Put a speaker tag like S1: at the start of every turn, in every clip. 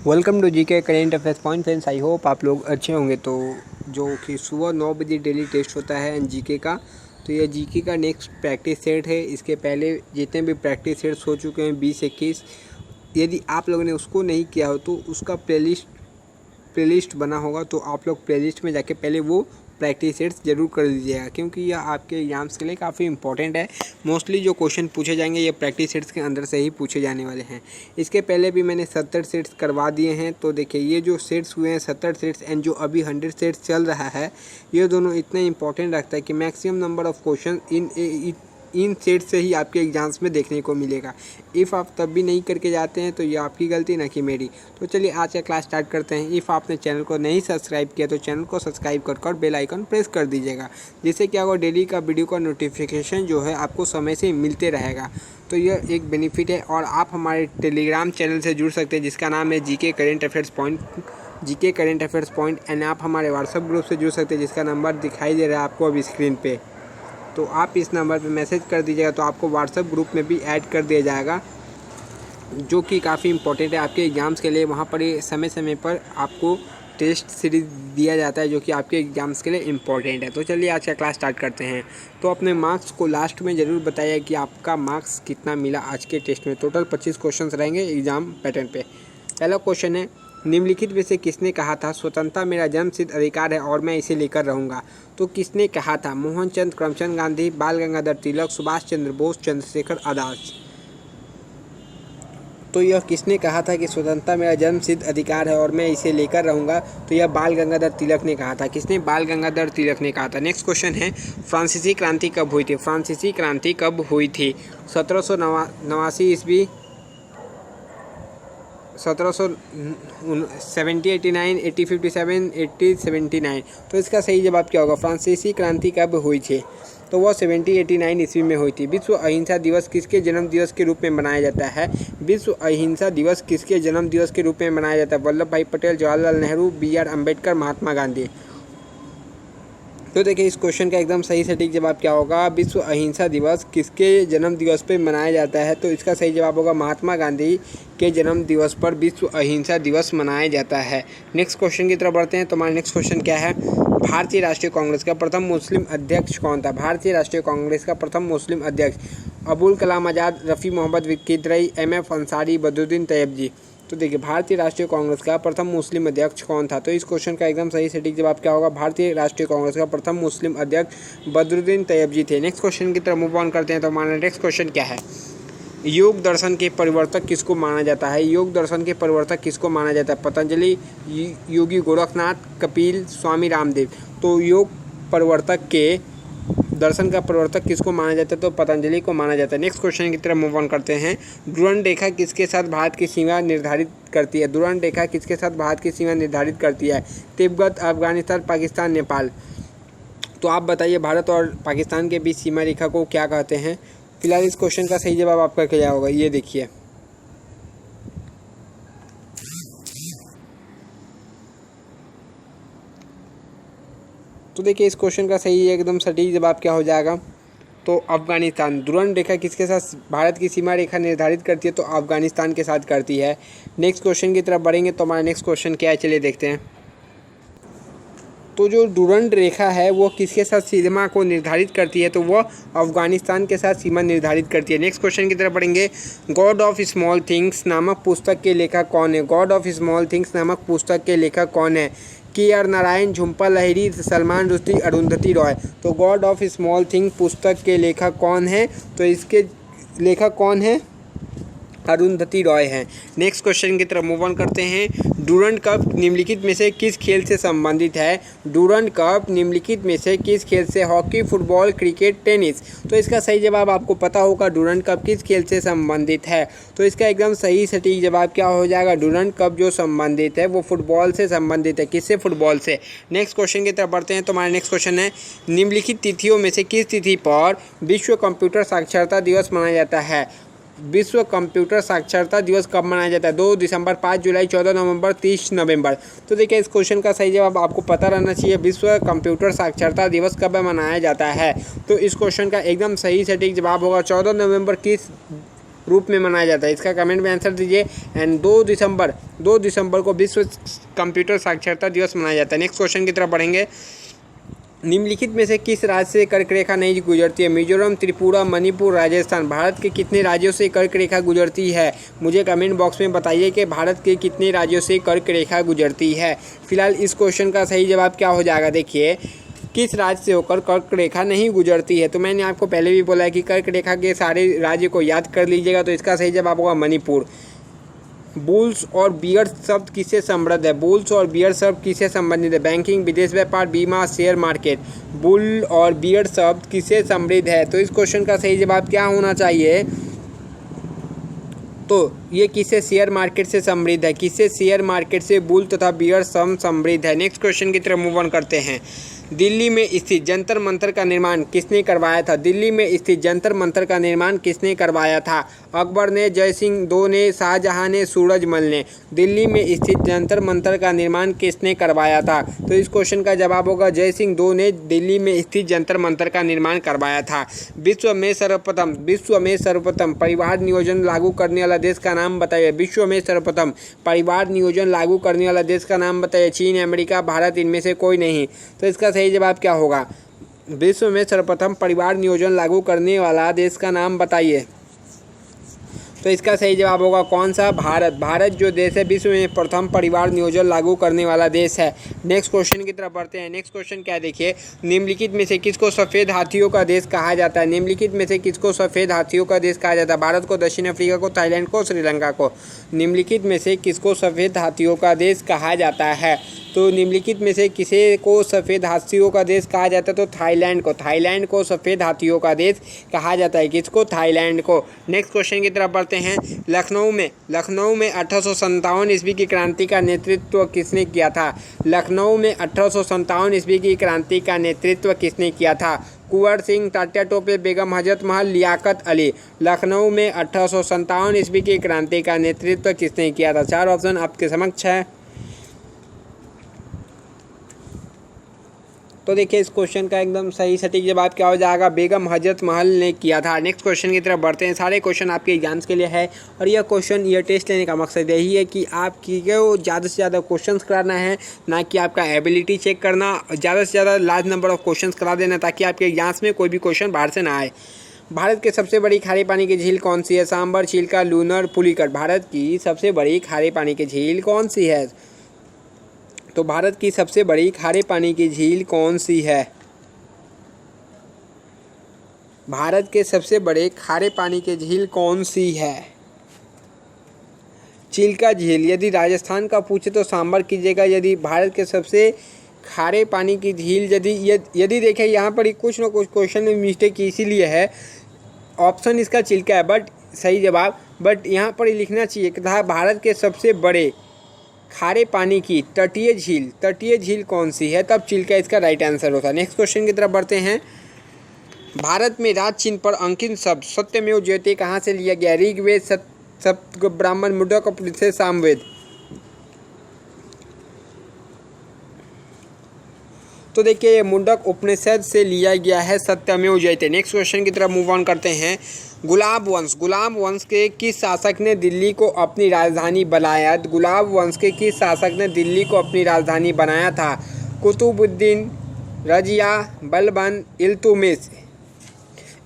S1: Welcome to GK current affairs point friends. I hope आप लोग अच्छे होंगे। तो जो कि सुबह 9 बजे डेली टेस्ट होता है जीके का, तो ये जीके का नेक्स्ट प्रैक्टिस सेट है। इसके पहले जितने भी प्रैक्टिस सेट्स हो चुके हैं 20-21, यदि आप लोगों ने उसको नहीं किया हो तो उसका प्लेलिस्ट बना होगा, तो आप लोग प्लेलिस्ट में जाके पहले वो प्रैक्टिस सेट्स जरूर कर लीजिएगा, क्योंकि यह आपके एग्जाम्स के लिए काफ़ी इंपॉर्टेंट है। मोस्टली जो क्वेश्चन पूछे जाएंगे ये प्रैक्टिस सेट्स के अंदर से ही पूछे जाने वाले हैं। इसके पहले भी मैंने 70 सेट्स करवा दिए हैं। तो देखिए ये जो सेट्स हुए हैं 70 सेट्स एंड जो अभी 100 सेट्स चल रहा है, ये दोनों इतने इंपॉर्टेंट रखता है कि maximum number of question in set से ही आपके एग्जाम्स में देखने को मिलेगा। इफ़ आप तब भी नहीं करके जाते हैं तो ये आपकी गलती ना कि मेरी। तो चलिए आज का क्लास स्टार्ट करते हैं। इफ़ आपने चैनल को नहीं सब्सक्राइब किया तो चैनल को सब्सक्राइब कर बेल आइकन प्रेस कर दीजिएगा, जिससे क्या होगा, डेली का वीडियो का नोटिफिकेशन जो है आपको समय से मिलते रहेगा। तो यह एक बेनिफिट है। और आप हमारे टेलीग्राम चैनल से जुड़ सकते हैं, जिसका नाम है GK current affairs point and आप हमारे व्हाट्सएप ग्रुप से जुड़ सकते हैं, जिसका नंबर दिखाई दे रहा है आपको अभी स्क्रीन पे। तो आप इस नंबर पे मैसेज कर दीजिएगा तो आपको व्हाट्सएप ग्रुप में भी ऐड कर दिया जाएगा, जो कि काफ़ी इंपॉर्टेंट है आपके एग्ज़ाम्स के लिए। वहाँ पर ये समय समय पर आपको टेस्ट सीरीज दिया जाता है, जो कि आपके एग्ज़ाम्स के लिए इम्पॉर्टेंट है। तो चलिए आज का क्लास स्टार्ट करते हैं। तो अपने मार्क्स को लास्ट में ज़रूर बताइए कि आपका मार्क्स कितना मिला आज के टेस्ट में। टोटल 25 क्वेश्चन रहेंगे एग्ज़ाम पैटर्न पे। पहला क्वेश्चन है, निम्नलिखित में से किसने कहा था स्वतंत्रता मेरा जन्मसिद्ध अधिकार है और मैं इसे लेकर रहूँगा? तो किसने कहा था? मोहनचंद करमचंद गांधी, बाल गंगाधर तिलक, सुभाष चंद्र बोस, चंद्रशेखर आज़ाद। तो यह किसने कहा था कि स्वतंत्रता मेरा जन्मसिद्ध अधिकार है और मैं इसे लेकर रहूँगा? तो यह बाल गंगाधर तिलक ने कहा था। किसने? बाल गंगाधर तिलक ने कहा था। नेक्स्ट क्वेश्चन है, फ्रांसीसी क्रांति कब हुई थी? फ्रांसीसी क्रांति कब हुई थी? 1789 ईस्वी, 1770, 89, 1857, 1879। तो इसका सही जवाब क्या होगा? फ्रांसीसी क्रांति कब हुई थी? तो वह 1789 ईस्वी में हुई थी। विश्व अहिंसा दिवस किसके जन्म दिवस के रूप में मनाया जाता है? विश्व अहिंसा दिवस किसके जन्म दिवस के रूप में मनाया जाता है? वल्लभ भाई पटेल, जवाहरलाल नेहरू, BR अम्बेडकर, महात्मा गांधी। तो देखिए इस क्वेश्चन का एकदम सही सटीक जवाब क्या होगा? विश्व अहिंसा दिवस किसके जन्म दिवस पर मनाया जाता है? तो इसका सही जवाब होगा महात्मा गांधी के जन्म दिवस पर विश्व अहिंसा दिवस मनाया जाता है। नेक्स्ट क्वेश्चन की तरफ बढ़ते हैं। तो हमारा नेक्स्ट क्वेश्चन क्या है? भारतीय राष्ट्रीय कांग्रेस का प्रथम मुस्लिम अध्यक्ष कौन था? भारतीय राष्ट्रीय कांग्रेस का प्रथम मुस्लिम अध्यक्ष अबुल कलाम आज़ाद, रफ़ी मोहम्मद किदवई, MF अंसारी, बदरुद्दीन तैयबजी। तो देखिए भारतीय राष्ट्रीय कांग्रेस का प्रथम मुस्लिम अध्यक्ष कौन था? तो इस क्वेश्चन का एकदम सही सटीक जवाब क्या होगा? भारतीय राष्ट्रीय कांग्रेस का प्रथम मुस्लिम अध्यक्ष बदरुद्दीन तैयबजी थे। नेक्स्ट क्वेश्चन की तरफ मूव ऑन करते हैं। तो हमारा नेक्स्ट क्वेश्चन क्या है? योग दर्शन के परिवर्तक किसको माना जाता है? योग दर्शन के परिवर्तक किसको माना जाता है? पतंजलि, योगी गोरखनाथ, कपिल, स्वामी रामदेव। तो योग परिवर्तक के दर्शन का परिवर्तक किसको माना जाता है? तो पतंजलि को माना जाता है। नेक्स्ट क्वेश्चन की तरफ मूव ऑन करते हैं। डुरंड रेखा किसके साथ भारत की सीमा निर्धारित करती है? डुरंड रेखा किसके साथ भारत की सीमा निर्धारित करती है? तिब्बत, अफगानिस्तान, पाकिस्तान, नेपाल। तो आप बताइए भारत और पाकिस्तान के बीच सीमा रेखा को क्या कहते हैं? फिलहाल इस क्वेश्चन का सही जवाब आपका क्या होगा? ये देखिए, तो देखिए इस क्वेश्चन का सही एकदम सटीक जवाब क्या हो जाएगा? तो अफगानिस्तान। डुरंड रेखा किसके साथ भारत की सीमा रेखा निर्धारित करती है? तो अफगानिस्तान के साथ करती है। नेक्स्ट क्वेश्चन की तरफ बढ़ेंगे। तो हमारा नेक्स्ट क्वेश्चन क्या है, चलिए देखते हैं। तो जो डुरंड रेखा है वो किसके साथ सीमा को निर्धारित करती है? तो वह अफगानिस्तान के साथ सीमा निर्धारित करती है। नेक्स्ट क्वेश्चन की तरफ बढ़ेंगे। गॉड ऑफ स्मॉल थिंग्स नामक पुस्तक के लेखक कौन है? गॉड ऑफ स्मॉल थिंग्स नामक पुस्तक के लेखक कौन है? KR नारायण, झुम्पा लाहिरी, सलमान रुश्दी, अरुंधति रॉय। तो गॉड ऑफ स्मॉल थिंग पुस्तक के लेखक कौन है? तो इसके लेखक कौन है? अरुंधति रॉय हैं। नेक्स्ट क्वेश्चन की तरफ मूव ऑन करते हैं। डुरंड कप निम्नलिखित में से किस खेल से संबंधित है? डुरंड कप निम्नलिखित में से किस खेल से? Hockey, football, cricket, tennis. तो इसका सही जवाब आपको पता होगा डुरंड कप किस खेल से संबंधित है। तो इसका एकदम सही सटीक जवाब क्या हो जाएगा? डुरंड कप जो संबंधित है वो फुटबॉल से संबंधित है। किससे? फुटबॉल से। नेक्स्ट क्वेश्चन की तरफ बढ़ते हैं। तो हमारा नेक्स्ट क्वेश्चन है, निम्नलिखित तिथियों में से किस तिथि पर विश्व कंप्यूटर साक्षरता दिवस मनाया जाता है? विश्व कंप्यूटर साक्षरता दिवस कब मनाया जाता है? 2 दिसंबर, 5 जुलाई, 14 नवंबर, 30 नवंबर। तो देखिए इस क्वेश्चन का सही जवाब आपको पता रहना चाहिए। विश्व कंप्यूटर साक्षरता दिवस कब मनाया जाता है? तो इस क्वेश्चन का एकदम सही सटीक जवाब होगा 14 नवंबर किस रूप में मनाया जाता है? इसका कमेंट में आंसर दीजिए। एंड 2 दिसंबर को विश्व कंप्यूटर साक्षरता दिवस मनाया जाता है। नेक्स्ट क्वेश्चन की तरफ बढ़ेंगे। निम्नलिखित में से किस राज्य से कर्क रेखा नहीं गुजरती है? मिजोरम, त्रिपुरा, मणिपुर, राजस्थान। भारत के कितने राज्यों से कर्क रेखा गुजरती है? मुझे कमेंट बॉक्स में बताइए कि भारत के कितने राज्यों से कर्क रेखा गुजरती है। फिलहाल इस क्वेश्चन का सही जवाब क्या हो जाएगा? देखिए, किस राज्य से होकर कर्क रेखा नहीं गुजरती है? तो मैंने आपको पहले भी बोला है कि कर्क रेखा के सारे राज्य को याद कर लीजिएगा। तो इसका सही जवाब होगा मणिपुर। बुल्स और बियर शब्द किससे समृद्ध है? बुल्स और बियर शब्द किससे संबंधित है? बैंकिंग, विदेश व्यापार, बीमा, शेयर मार्केट। बुल और बियर शब्द किससे समृद्ध है? तो इस क्वेश्चन का सही जवाब क्या होना चाहिए? तो ये किससे? शेयर मार्केट से समृद्ध है। किससे? शेयर मार्केट से बुल तथा बियर शब्द समृद्ध है। नेक्स्ट क्वेश्चन की तरफ मूव ऑन करते हैं। दिल्ली में स्थित जंतर मंतर का निर्माण किसने करवाया था? दिल्ली में स्थित जंतर मंतर का निर्माण किसने करवाया था? अकबर ने, जय सिंह II ने, शाहजहां ने, सूरजमल ने। दिल्ली में स्थित जंतर मंतर का निर्माण किसने करवाया था? तो इस क्वेश्चन का जवाब होगा जय सिंह II ने दिल्ली में स्थित जंतर मंतर का निर्माण करवाया था। विश्व में सर्वप्रथम परिवार नियोजन लागू करने वाला देश का नाम बताइए। विश्व में सर्वप्रथम परिवार नियोजन लागू करने वाला देश का नाम बताइए। चीन, अमेरिका, भारत, इनमें से कोई नहीं। तो इसका सही जवाब क्या होगा? विश्व में सर्वप्रथम परिवार नियोजन लागू करने वाला देश का नाम बताइए। तो इसका सही जवाब होगा कौन सा? भारत। भारत जो देश है विश्व में प्रथम परिवार नियोजन लागू करने वाला देश है। नेक्स्ट क्वेश्चन की तरफ बढ़ते हैं। नेक्स्ट क्वेश्चन क्या है? देखिए, निम्नलिखित में से किसको सफ़ेद हाथियों का देश कहा जाता है? निम्नलिखित में से किसको सफ़ेद हाथियों का देश कहा जाता है? भारत को, दक्षिण अफ्रीका को, थाईलैंड को, श्रीलंका को। निम्नलिखित में से किसको सफ़ेद हाथियों का देश कहा जाता है? तो निम्नलिखित में से किसे को सफ़ेद हाथियों का देश कहा जाता है? तो थाईलैंड को। थाईलैंड को सफ़ेद हाथियों का देश कहा जाता है। किसको? थाईलैंड को। नेक्स्ट क्वेश्चन की तरफ बढ़ते हैं। लखनऊ में 1857 ईस्वी की क्रांति का नेतृत्व किसने किया था? लखनऊ में 1857 ईस्वी की क्रांति का नेतृत्व किसने किया था? कुंवर सिंह, तात्या टोपे, बेगम हजरत महल, लियाकत अली। लखनऊ में 1857 ईस्वी की क्रांति का नेतृत्व किसने किया था? 4 ऑप्शन आपके समक्ष है। तो देखिए, इस क्वेश्चन का एकदम सही सटीक जवाब क्या हो जाएगा? बेगम हजरत महल ने किया था। नेक्स्ट क्वेश्चन की तरफ बढ़ते हैं। सारे क्वेश्चन आपके एग्जाम्स के लिए है और यह क्वेश्चन, यह टेस्ट लेने का मकसद यही है कि आपकी को ज़्यादा से ज़्यादा क्वेश्चंस कराना है, ना कि आपका एबिलिटी चेक करना। ज़्यादा से ज़्यादा लार्ज नंबर ऑफ क्वेश्चंस करा देना ताकि आपके एग्जाम्स में कोई भी क्वेश्चन बाहर से ना आए। भारत की सबसे बड़ी खारे पानी की झील कौन सी है? सांबर, चिल्का, लूनर, पुलिकट। भारत की सबसे बड़ी खारे पानी की झील कौन सी है? तो भारत की सबसे बड़ी खारे पानी की झील कौन सी है? भारत के सबसे बड़े खारे पानी की झील कौन सी है? चिल्का झील। यदि राजस्थान का पूछे तो सांबर कीजिएगा। यदि भारत के सबसे खारे पानी की झील यदि देखें, यहाँ पर कुछ ना कुछ क्वेश्चन में मिस्टेक इसीलिए है। ऑप्शन इसका चिल्का है बट सही जवाब, बट यहाँ पर लिखना चाहिए कि था भारत के सबसे बड़े खारे पानी की तटीय झील कौन सी है, तब चिल्का इसका राइट आंसर होता है। नेक्स्ट क्वेश्चन की तरफ बढ़ते हैं। भारत में राज चिन्ह पर अंकित शब्द सत्यमेव जयते कहाँ से लिया गया? ऋग्वेद, सप्त ब्राह्मण, मुंडक उपनिषद, सामवेद। तो देखिए, ये मुंडक उपनिषद से लिया गया है सत्यमेव जयते। नेक्स्ट क्वेश्चन की तरफ मूव ऑन करते हैं। गुलाब वंश के किस शासक ने दिल्ली को अपनी राजधानी बनाया? गुलाब वंश के किस शासक ने दिल्ली को अपनी राजधानी बनाया था? कुतुबुद्दीन, रजिया, बलबन,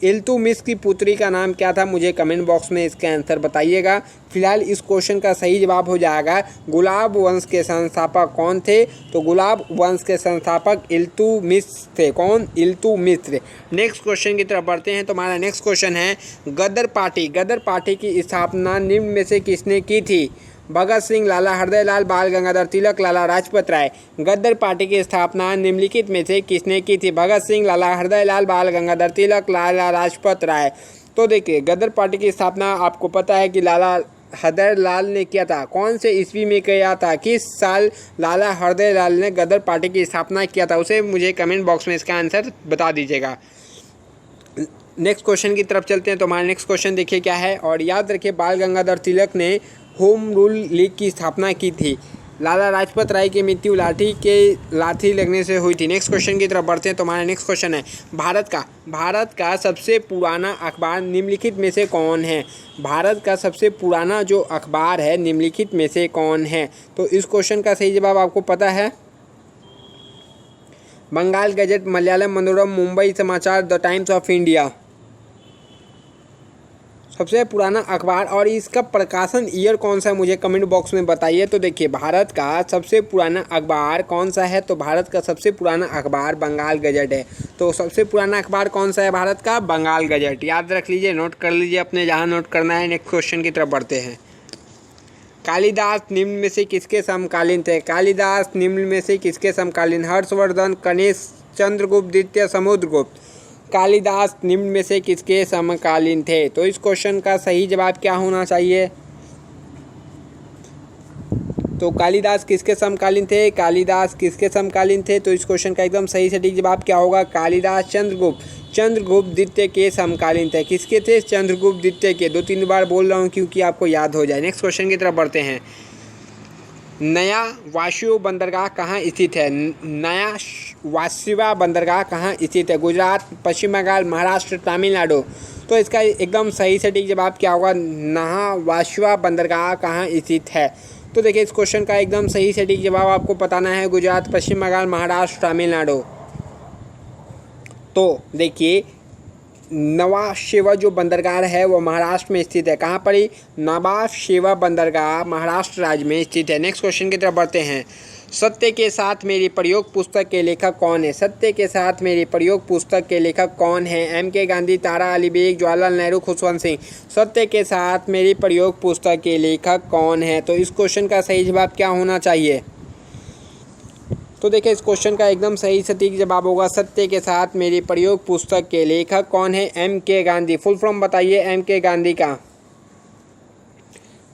S1: इल्तुमिश की पुत्री का नाम क्या था? मुझे कमेंट बॉक्स में इसका आंसर बताइएगा। फिलहाल इस क्वेश्चन का सही जवाब हो जाएगा गुलाब वंश के संस्थापक कौन थे? तो गुलाब वंश के संस्थापक इल्तुमिश थे। कौन? इल्तुमिश। नेक्स्ट क्वेश्चन की तरफ बढ़ते हैं। तो हमारा नेक्स्ट क्वेश्चन है गदर पार्टी की स्थापना निम्न में से किसने की थी? भगत सिंह, लाला हरदयाल, बाल गंगाधर तिलक, लाला लाजपत राय। गदर पार्टी की स्थापना निम्नलिखित में से किसने की थी? भगत सिंह, लाला हरदयाल, बाल गंगाधर तिलक, लाला लाजपत राय। तो देखिए, गदर पार्टी की स्थापना आपको पता है कि लाला हरदयाल ने किया था। कौन से ईस्वी में किया था? किस साल लाला हरदयाल ने गदर पार्टी की स्थापना किया था? उसे मुझे कमेंट बॉक्स में इसका आंसर बता दीजिएगा। नेक्स्ट क्वेश्चन की तरफ चलते हैं। तो हमारा नेक्स्ट क्वेश्चन देखिए क्या है, और याद रखिए बाल गंगाधर तिलक ने होम रूल लीग की स्थापना की थी। लाला लाजपत राय की मृत्यु लाठी लगने से हुई थी। नेक्स्ट क्वेश्चन की तरफ बढ़ते हैं। तो हमारा नेक्स्ट क्वेश्चन है भारत का सबसे पुराना अखबार निम्नलिखित में से कौन है? भारत का सबसे पुराना जो अखबार है निम्नलिखित में से कौन है? तो इस क्वेश्चन का सही जवाब आपको पता है? बंगाल गजट, मलयालम मनोरम, मुंबई समाचार, द टाइम्स ऑफ इंडिया। सबसे पुराना अखबार और इसका प्रकाशन ईयर कौन सा है मुझे कमेंट बॉक्स में बताइए। तो देखिए भारत का सबसे पुराना अखबार कौन सा है? तो भारत का सबसे पुराना अखबार बंगाल गजट है। तो सबसे पुराना अखबार कौन सा है भारत का? बंगाल गजट। याद रख लीजिए, नोट कर लीजिए अपने जहाँ नोट करना है। नेक्स्ट क्वेश्चन की तरफ बढ़ते हैं। कालिदास निम्न में से किसके समकालीन थे? कालिदास निम्न में से किसके समकालीन? हर्षवर्धन, कनिष्क, चंद्रगुप्त द्वितीय, समुद्रगुप्त। कालिदास निम्न में से किसके समकालीन थे? तो इस क्वेश्चन का सही जवाब क्या होना चाहिए? तो कालिदास किसके समकालीन थे? कालिदास किसके समकालीन थे? तो इस क्वेश्चन का एकदम सही सटीक जवाब क्या होगा? कालिदास चंद्रगुप्त द्वितीय के समकालीन थे। किसके थे? चंद्रगुप्त द्वितीय के। 2-3 बार बोल रहा हूँ क्योंकि आपको याद हो जाए। नेक्स्ट क्वेश्चन की तरफ बढ़ते हैं। नया वाशिवा बंदरगाह कहाँ स्थित है? नया वाशिवा बंदरगाह कहाँ स्थित है? गुजरात, पश्चिम बंगाल, महाराष्ट्र, तमिलनाडु। तो इसका एकदम सही सटीक जवाब क्या होगा? नया वाशिवा बंदरगाह कहाँ स्थित है? तो देखिए इस क्वेश्चन का एकदम सही सटीक जवाब आपको बताना है। गुजरात, पश्चिम बंगाल, महाराष्ट्र, तमिलनाडु। तो देखिए नवाब शेवा जो बंदरगाह है वो महाराष्ट्र में स्थित है। कहाँ पर? नवाब शेवा बंदरगाह महाराष्ट्र राज्य में स्थित है। नेक्स्ट क्वेश्चन की तरफ बढ़ते हैं। सत्य के साथ मेरी प्रयोग पुस्तक के लेखक कौन है? सत्य के साथ मेरी प्रयोग पुस्तक के लेखक कौन है? M.K. गांधी, तारा अली बेग, जवाहरलाल नेहरू, खुशवंत सिंह। सत्य के साथ मेरी प्रयोग पुस्तक के लेखक कौन है? तो इस क्वेश्चन का सही जवाब क्या होना चाहिए? तो देखिए इस क्वेश्चन का एकदम सही सटीक जवाब होगा सत्य के साथ मेरी प्रयोग पुस्तक के लेखक कौन है? M.K. गांधी। फुल फॉर्म बताइए M.K. गांधी का।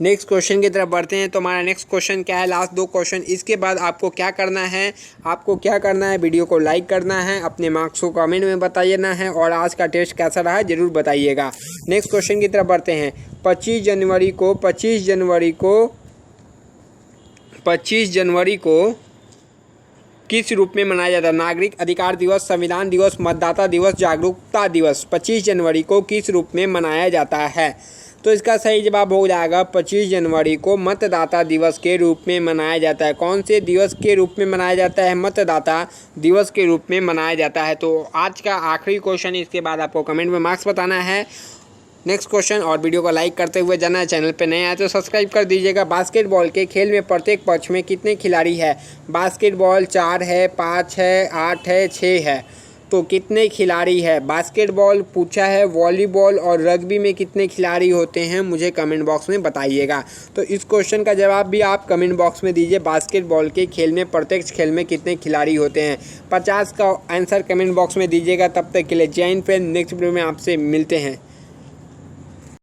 S1: नेक्स्ट क्वेश्चन की तरफ बढ़ते हैं। तो हमारा नेक्स्ट क्वेश्चन क्या है? Last 2 question. इसके बाद आपको क्या करना है? वीडियो को लाइक करना है, अपने मार्क्स को कमेंट में बताइए है और आज का टेस्ट कैसा रहा जरूर बताइएगा। नेक्स्ट क्वेश्चन की तरफ बढ़ते हैं। 25 जनवरी को किस रूप में मनाया जाता है? नागरिक अधिकार दिवस, संविधान दिवस, मतदाता दिवस, जागरूकता दिवस। 25 जनवरी को किस रूप में मनाया जाता है? तो इसका सही जवाब हो जाएगा 25 जनवरी को मतदाता दिवस के रूप में मनाया जाता है। कौन से दिवस के रूप में मनाया जाता है? मतदाता दिवस के रूप में मनाया जाता है। तो आज का आखिरी क्वेश्चन, इसके बाद आपको कमेंट में मार्क्स बताना है। नेक्स्ट क्वेश्चन, और वीडियो को लाइक करते हुए जाना है। चैनल पे नए आए तो सब्सक्राइब कर दीजिएगा। बास्केटबॉल के खेल में प्रत्येक पक्ष में कितने खिलाड़ी है? बास्केटबॉल 4 है, 5 है, 8 है, 6 है। तो कितने खिलाड़ी है? बास्केटबॉल पूछा है। वॉलीबॉल और रग्बी में कितने खिलाड़ी होते हैं मुझे कमेंट बॉक्स में बताइएगा। तो इस क्वेश्चन का जवाब भी आप कमेंट बॉक्स में दीजिए। बास्केटबॉल के खेल में प्रत्येक खेल में कितने खिलाड़ी होते हैं? 50 का आंसर कमेंट बॉक्स में दीजिएगा। तब तक के लिए जय हिंद फ्रेंड। नेक्स्ट वीडियो में आपसे मिलते हैं।